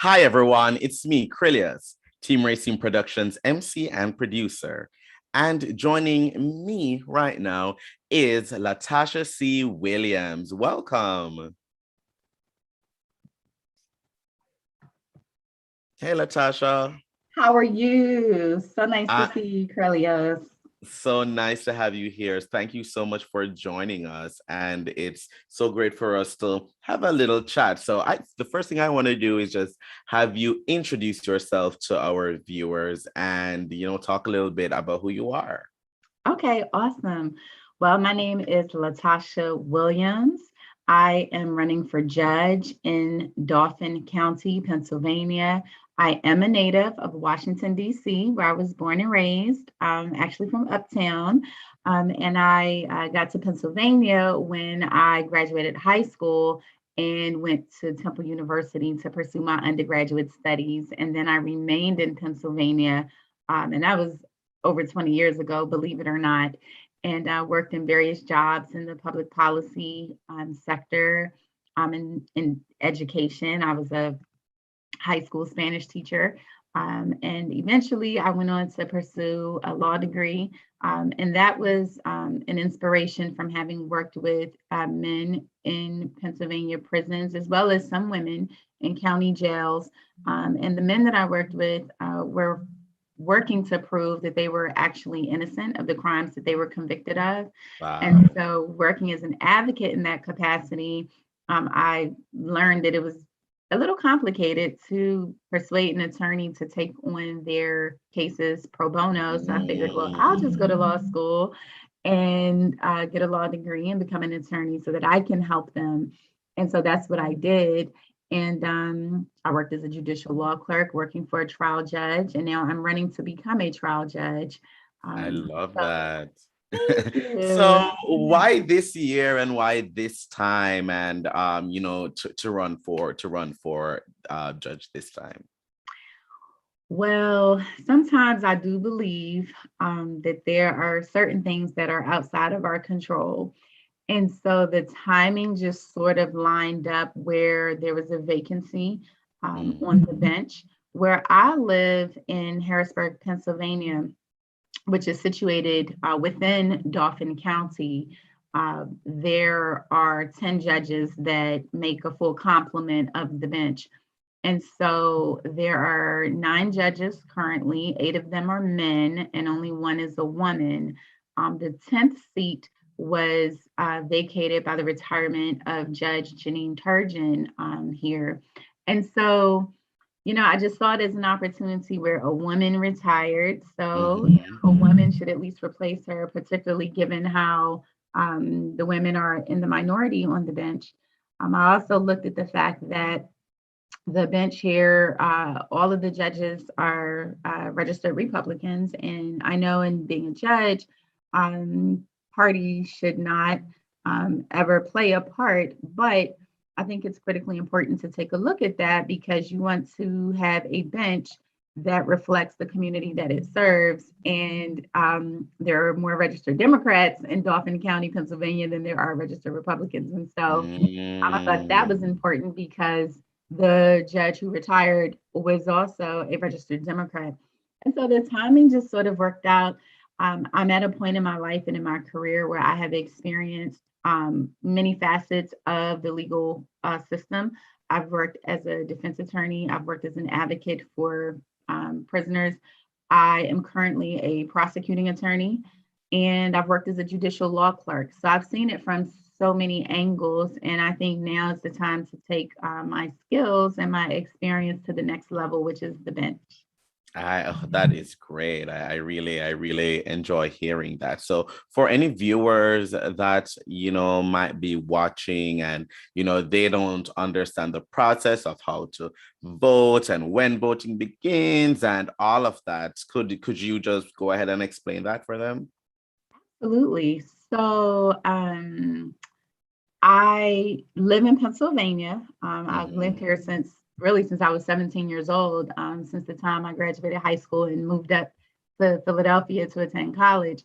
Hi, everyone. It's me, Krylios, Team Racing Productions MC and producer. And joining me right now is LaTasha C. Williams. Welcome. Hey, LaTasha. How are you? So nice to Uh, see you, Krylios. so nice to have you here. Thank you so much for joining us. And it's so great for us to have a little chat. The first thing I want to do is just have you introduce yourself to our viewers and, talk a little bit about who you are. Okay, awesome. Well, my name is LaTasha Williams. I am running for judge in Dauphin County, Pennsylvania. I am a native of Washington, D.C., where I was born and raised, actually from Uptown. And I got to Pennsylvania when I graduated high school and went to Temple University to pursue my undergraduate studies. And then I remained in Pennsylvania, and that was over 20 years ago, believe it or not. And I worked in various jobs in the public policy sector, in education. I was a high school Spanish teacher. And eventually I went on to pursue a law degree. And that was an inspiration from having worked with men in Pennsylvania prisons, as well as some women in county jails. And the men that I worked with were working to prove that they were actually innocent of the crimes that they were convicted of. And Wow. so, working as an advocate in that capacity, I learned that it was a little complicated to persuade an attorney to take on their cases pro bono. So I figured, well, I'll just go to law school and get a law degree and become an attorney so that I can help them. And so that's what I did. And I worked as a judicial law clerk, working for a trial judge, and now I'm running to become a trial judge. I Um, love so that. thank So you. why this year and why this time and to run for judge this time? Well, sometimes I do believe that there are certain things that are outside of our control. And so the timing just sort of lined up where there was a vacancy on the bench. Where I live in Harrisburg, Pennsylvania, which is situated within Dauphin County, there are 10 judges that make a full complement of the bench. And so there are 9 judges currently, 8 of them are men, and only one is a woman. The 10th seat was vacated by the retirement of Judge Janine Turgeon here. And so, I just saw it as an opportunity where a woman retired. So, Mhm. a woman should at least replace her, particularly given how the women are in the minority on the bench. I also looked at the fact that the bench here, all of the judges are registered Republicans. And I know in being a judge, um, party should not ever play a part. But I think it's critically important to take a look at that because you want to have a bench that reflects the community that it serves. And there are more registered Democrats in Dauphin County, Pennsylvania, than there are registered Republicans. And so I thought that was Mm. important because the judge who retired was also a registered Democrat. And so the timing just sort of worked out. I'm at a point in my life and in my career where I have experienced many facets of the legal system. I've worked as a defense attorney, I've worked as an advocate for prisoners. I am currently a prosecuting attorney, and I've worked as a judicial law clerk. So I've seen it from so many angles, and I think now is the time to take my skills and my experience to the next level, which is the bench. That is great. I really enjoy hearing that. So for any viewers that, might be watching and, they don't understand the process of how to vote and when voting begins and all of that, could you just go ahead and explain that for them? Absolutely. So I live in Pennsylvania. I've lived Mhm. here since I was 17 years old, since the time I graduated high school and moved up to Philadelphia to attend college.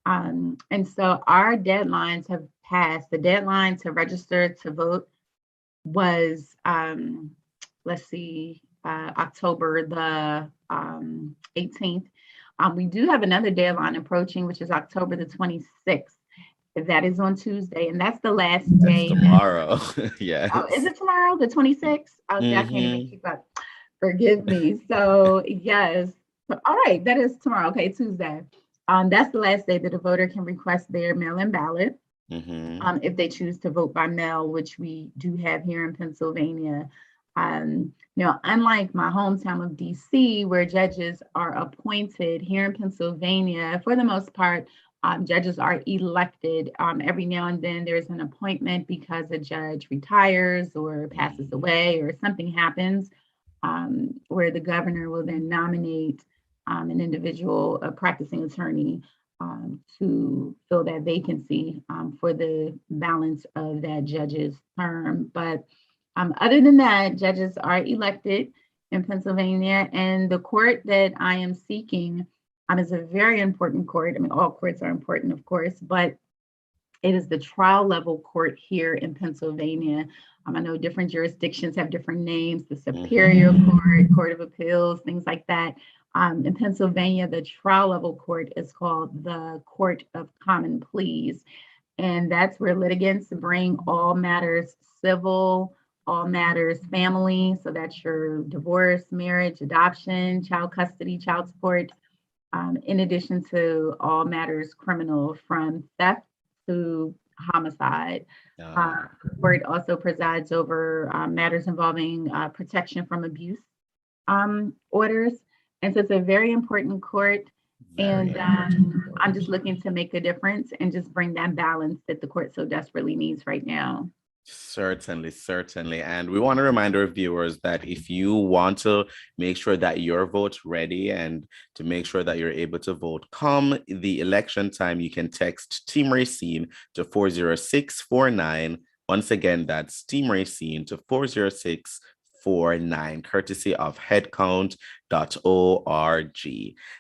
And so our deadlines have passed. The deadline to register to vote was, let's see, October the 18th. We do have another deadline approaching, which is October the 26th. That is on Tuesday, and that's the last That's day. tomorrow. Oh, is Yes. it tomorrow, the 26th? Okay, I can't even Mm-hmm. keep up. Forgive me. So, yes. All right, that is tomorrow. Okay, Tuesday. That's the last day that a voter can request their mail-in ballot Mm-hmm. if they choose to vote by mail, which we do have here in Pennsylvania. Unlike my hometown of DC, where judges are appointed here in Pennsylvania, for the most part, judges are elected. Every now and then there's an appointment because a judge retires or passes away or something happens, where the governor will then nominate an individual, a practicing attorney, to fill that vacancy for the balance of that judge's term. But other than that, judges are elected in Pennsylvania, and the court that I am seeking is a very important court. I mean, all courts are important, of course, but it is the trial level court here in Pennsylvania. I know different jurisdictions have different names, the Superior Mm-hmm. Court, Court of Appeals, things like that. In Pennsylvania, the trial level court is called the Court of Common Pleas. And that's where litigants bring all matters civil, all matters family. So that's your divorce, marriage, adoption, child custody, child support, in addition to all matters criminal, from theft to homicide. Oh, Court also presides over matters involving protection from abuse orders. And so it's a very important court. very And important. I'm just looking to make a difference and just bring that balance that the court so desperately needs right now. Certainly, certainly. And we want to remind our viewers that if you want to make sure that your vote's ready and to make sure that you're able to vote come the election time, you can text Team Racine to 40649. Once again, that's Team Racine to 40649, courtesy of headcount.org.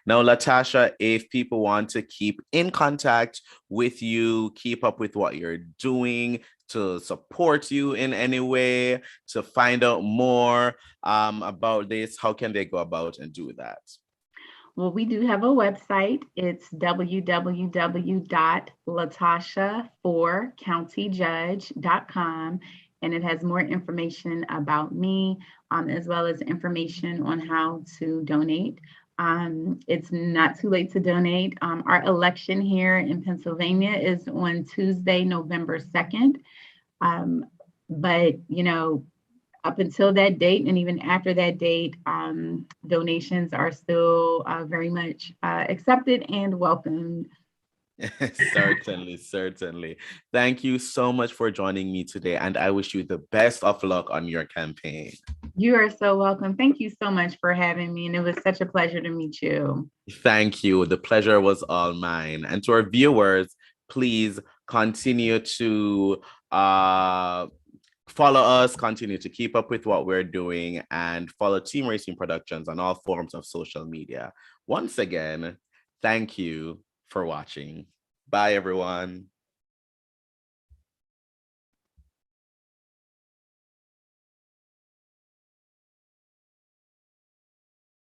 Now, LaTasha, if people want to keep in contact with you, keep up with what you're doing, to support you in any way, to find out more about this, how can they go about and do that? Well, we do have a website. It's www.latasha4countyjudge.com. And it has more information about me, as well as information on how to donate. It's not too late to donate. Our election here in Pennsylvania is on Tuesday, November 2nd. But, up until that date and even after that date, donations are still very much accepted and welcomed. Certainly, certainly. Thank you so much for joining me today, and I wish you the best of luck on your campaign. You are so welcome. Thank you so much for having me, and it was such a pleasure to meet you. Thank you. The pleasure was all mine. And to our viewers, please continue to follow us, continue to keep up with what we're doing, and follow Team Racing Productions on all forms of social media. Once again, thank you for watching. Bye, everyone.